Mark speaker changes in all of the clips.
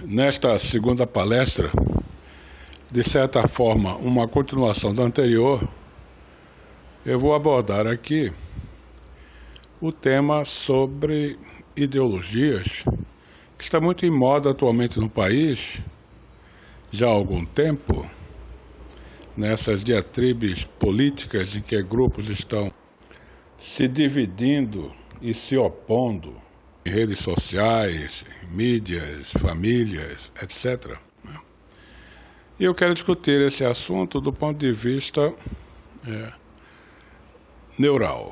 Speaker 1: Nesta segunda palestra, de certa forma, uma continuação da anterior, eu vou abordar aqui o tema sobre ideologias, que está muito em moda atualmente no país, já há algum tempo, nessas diatribes políticas em que grupos estão se dividindo e se opondo em redes sociais, mídias, famílias, etc. E eu quero discutir esse assunto do ponto de vista neural.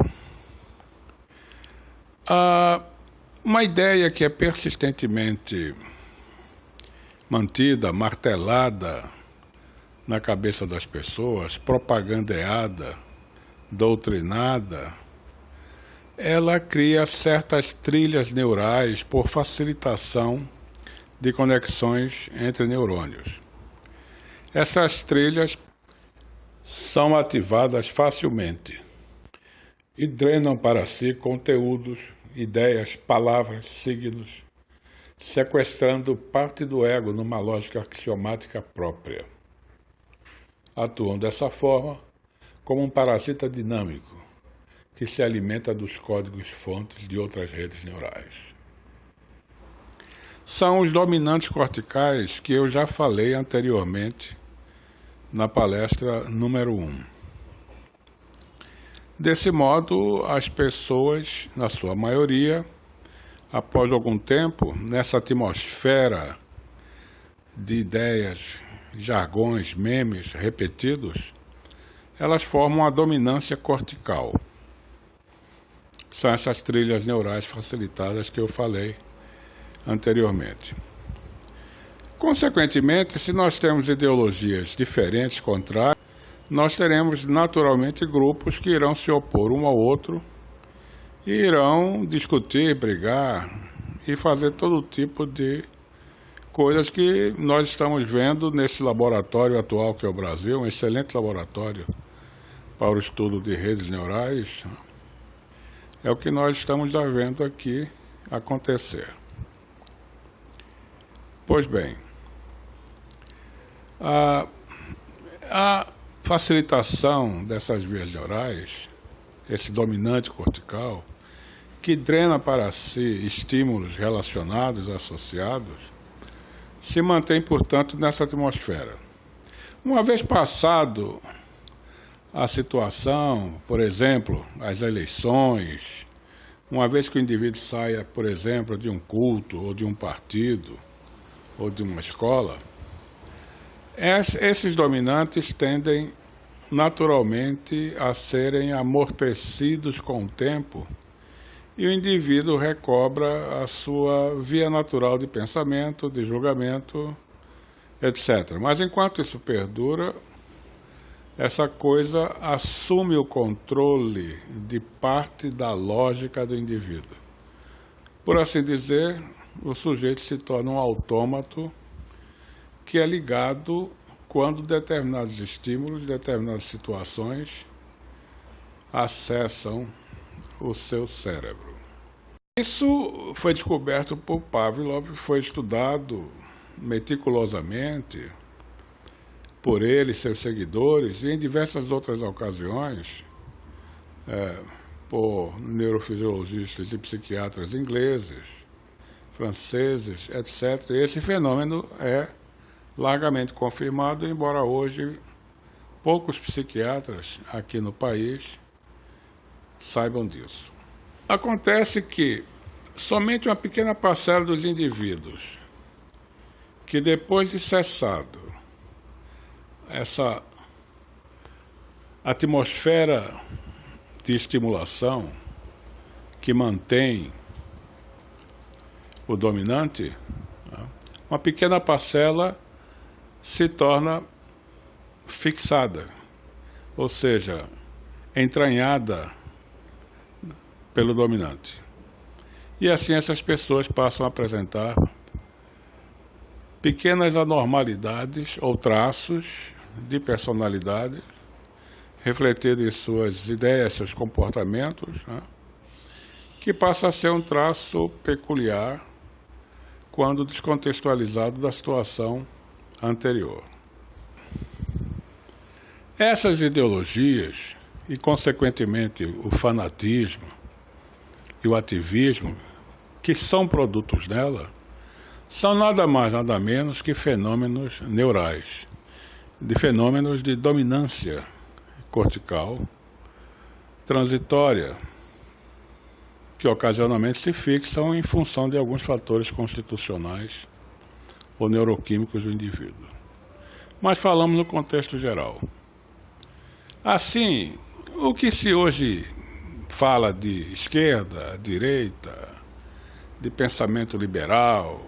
Speaker 1: Uma ideia que é persistentemente mantida, martelada na cabeça das pessoas, propagandeada, doutrinada, ela cria certas trilhas neurais por facilitação de conexões entre neurônios. Essas trilhas são ativadas facilmente e drenam para si conteúdos, ideias, palavras, signos, sequestrando parte do ego numa lógica axiomática própria. Atuam dessa forma como um parasita dinâmico que se alimenta dos códigos-fontes de outras redes neurais. São os dominantes corticais que eu já falei anteriormente na palestra número 1. Desse modo, as pessoas, na sua maioria, após algum tempo, nessa atmosfera de ideias, jargões, memes repetidos, elas formam a dominância cortical. São essas trilhas neurais facilitadas que eu falei anteriormente. Consequentemente, se nós temos ideologias diferentes, contrárias, nós teremos naturalmente grupos que irão se opor um ao outro e irão discutir, brigar e fazer todo tipo de coisas que nós estamos vendo nesse laboratório atual que é o Brasil, um excelente laboratório para o estudo de redes neurais. É o que nós estamos já vendo aqui acontecer. Pois bem, a facilitação dessas vias neurais, esse dominante cortical, que drena para si estímulos relacionados, associados, se mantém, portanto, nessa atmosfera. Uma vez passado a situação, por exemplo, as eleições, uma vez que o indivíduo saia, por exemplo, de um culto, ou de um partido, ou de uma escola, esses dominantes tendem naturalmente a serem amortecidos com o tempo e o indivíduo recobra a sua via natural de pensamento, de julgamento, etc. Mas enquanto isso perdura, essa coisa assume o controle de parte da lógica do indivíduo. Por assim dizer, o sujeito se torna um autômato que é ligado quando determinados estímulos, determinadas situações acessam o seu cérebro. Isso foi descoberto por Pavlov, foi estudado meticulosamente por ele e seus seguidores, e em diversas outras ocasiões, por neurofisiologistas e psiquiatras ingleses, franceses, etc. Esse fenômeno é largamente confirmado, embora hoje poucos psiquiatras aqui no país saibam disso. Acontece que somente uma pequena parcela dos indivíduos que, depois de cessado essa atmosfera de estimulação que mantém o dominante, uma pequena parcela se torna fixada, ou seja, entranhada pelo dominante. E assim essas pessoas passam a apresentar pequenas anormalidades ou traços de personalidade refletidos em suas ideias, seus comportamentos, que passa a ser um traço peculiar quando descontextualizado da situação anterior. Essas ideologias, e consequentemente o fanatismo e o ativismo, que são produtos dela, são nada mais, nada menos que fenômenos neurais, de fenômenos de dominância cortical transitória, que ocasionalmente se fixam em função de alguns fatores constitucionais ou neuroquímicos do indivíduo. Mas falamos no contexto geral. Assim, o que se hoje fala de esquerda, direita, de pensamento liberal,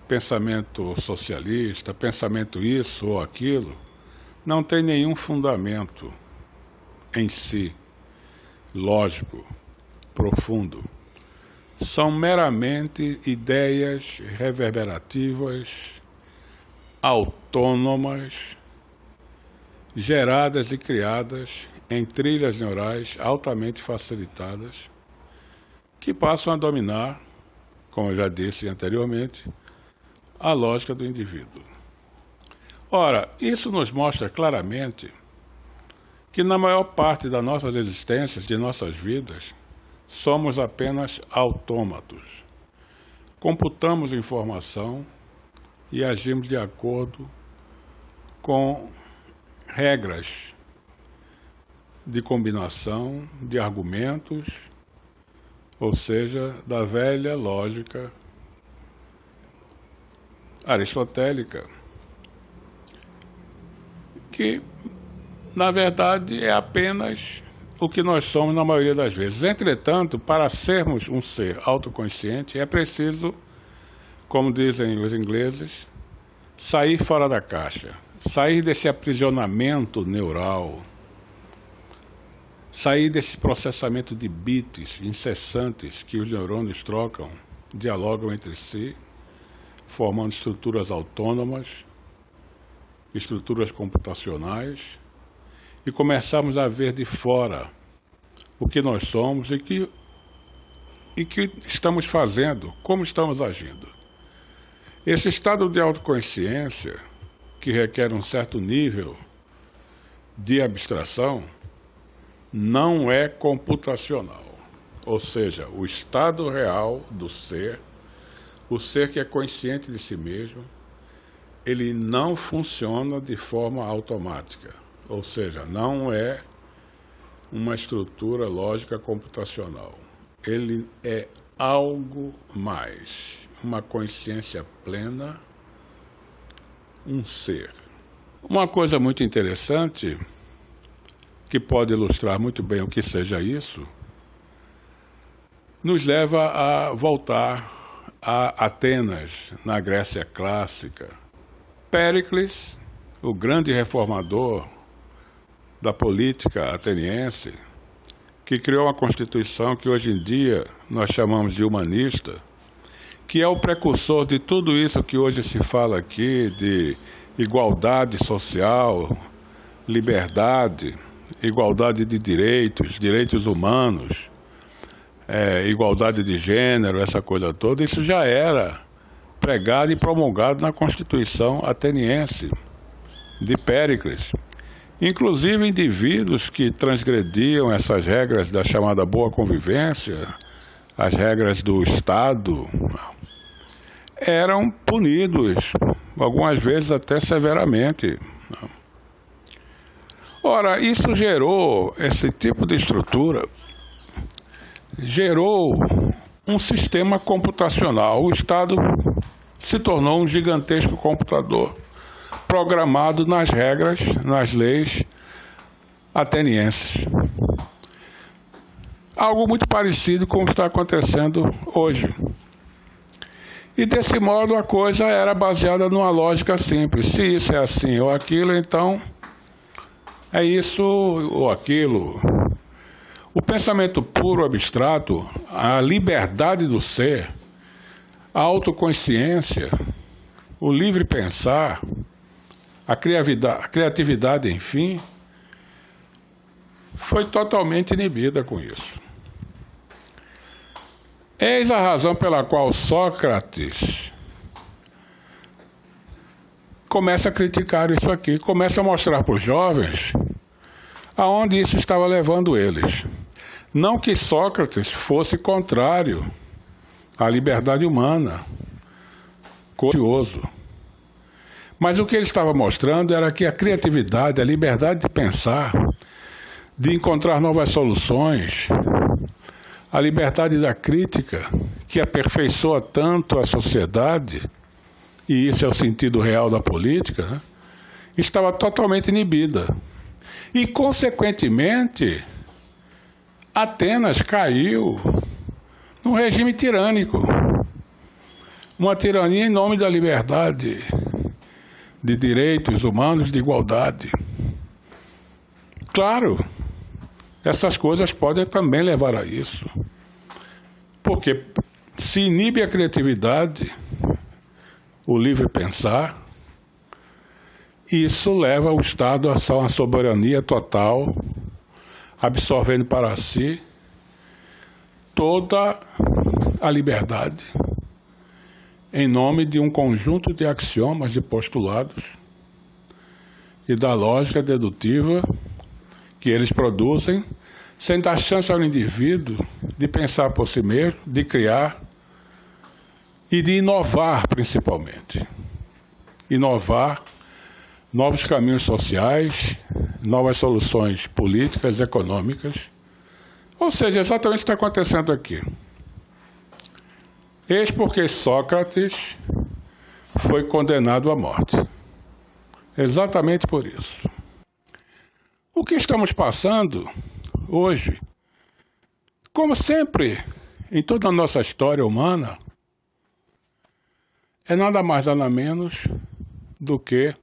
Speaker 1: pensamento socialista, pensamento isso ou aquilo, não tem nenhum fundamento em si, lógico, profundo. São meramente ideias reverberativas, autônomas, geradas e criadas em trilhas neurais altamente facilitadas, que passam a dominar, como eu já disse anteriormente, a lógica do indivíduo. Ora, isso nos mostra claramente que na maior parte das nossas existências, de nossas vidas, somos apenas autômatos. Computamos informação e agimos de acordo com regras de combinação de argumentos, ou seja, da velha lógica aristotélica, que, na verdade, é apenas o que nós somos na maioria das vezes. Entretanto, para sermos um ser autoconsciente, é preciso, como dizem os ingleses, sair fora da caixa, sair desse aprisionamento neural, sair desse processamento de bits incessantes que os neurônios trocam, dialogam entre si, formando estruturas autônomas, estruturas computacionais, e começarmos a ver de fora o que nós somos e que estamos fazendo, como estamos agindo. Esse estado de autoconsciência, que requer um certo nível de abstração, não é computacional. Ou seja, o estado real do ser, o ser que é consciente de si mesmo, ele não funciona de forma automática. Ou seja, não é uma estrutura lógica computacional. Ele é algo mais, uma consciência plena, um ser. Uma coisa muito interessante, que pode ilustrar muito bem o que seja isso, nos leva a voltar a Atenas, na Grécia clássica. Péricles, o grande reformador da política ateniense, que criou uma constituição que hoje em dia nós chamamos de humanista, que é o precursor de tudo isso que hoje se fala aqui, de igualdade social, liberdade, igualdade de direitos, direitos humanos, igualdade de gênero, essa coisa toda. Isso já era pregado e promulgado na Constituição ateniense de Péricles. Inclusive, indivíduos que transgrediam essas regras da chamada boa convivência, as regras do Estado, eram punidos, algumas vezes até severamente. Ora, isso gerou, esse tipo de estrutura, gerou um sistema computacional. O Estado se tornou um gigantesco computador, programado nas regras, nas leis atenienses. Algo muito parecido com o que está acontecendo hoje. E desse modo a coisa era baseada numa lógica simples. Se isso é assim ou aquilo, então é isso ou aquilo. O pensamento puro, abstrato, a liberdade do ser, a autoconsciência, o livre pensar, a criatividade, enfim, foi totalmente inibida com isso. Eis a razão pela qual Sócrates começa a criticar isso aqui, começa a mostrar para os jovens aonde isso estava levando eles. Não que Sócrates fosse contrário à liberdade humana, curioso. Mas o que ele estava mostrando era que a criatividade, a liberdade de pensar, de encontrar novas soluções, a liberdade da crítica, que aperfeiçoa tanto a sociedade, e isso é o sentido real da política, né, estava totalmente inibida. E, consequentemente, Atenas caiu num regime tirânico, uma tirania em nome da liberdade, de direitos humanos, de igualdade. Claro, essas coisas podem também levar a isso, porque se inibe a criatividade, o livre pensar, isso leva o Estado a uma soberania total, absorvendo para si toda a liberdade, em nome de um conjunto de axiomas, de postulados e da lógica dedutiva que eles produzem, sem dar chance ao indivíduo de pensar por si mesmo, de criar e de inovar, principalmente. Inovar novos caminhos sociais, novas soluções políticas, econômicas. Ou seja, exatamente o que está acontecendo aqui. Eis porque Sócrates foi condenado à morte. Exatamente por isso. O que estamos passando hoje, como sempre em toda a nossa história humana, é nada mais nada menos do que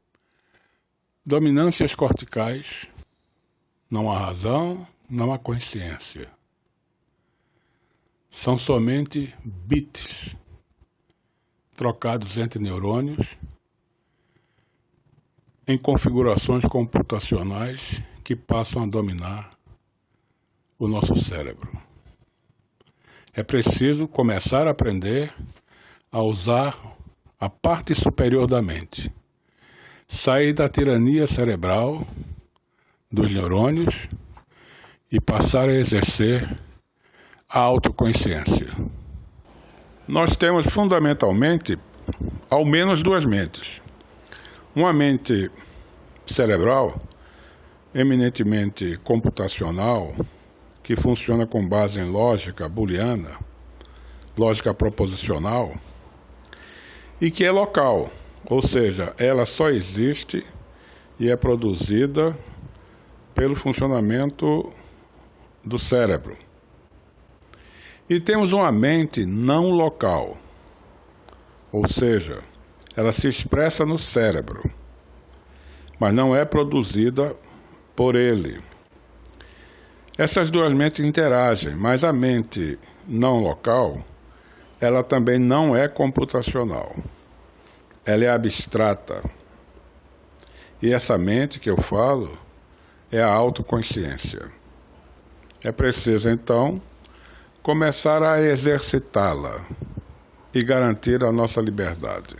Speaker 1: dominâncias corticais. Não há razão, não há consciência. São somente bits trocados entre neurônios em configurações computacionais que passam a dominar o nosso cérebro. É preciso começar a aprender a usar a parte superior da mente, sair da tirania cerebral dos neurônios e passar a exercer a autoconsciência. Nós temos fundamentalmente ao menos duas mentes. Uma mente cerebral, eminentemente computacional, que funciona com base em lógica booleana, lógica proposicional, e que é local, ou seja, ela só existe e é produzida pelo funcionamento do cérebro. E temos uma mente não local, ou seja, ela se expressa no cérebro, mas não é produzida por ele. Essas duas mentes interagem, mas a mente não local, ela também não é computacional. Ela é abstrata. E essa mente que eu falo é a autoconsciência. É preciso, então, começar a exercitá-la e garantir a nossa liberdade.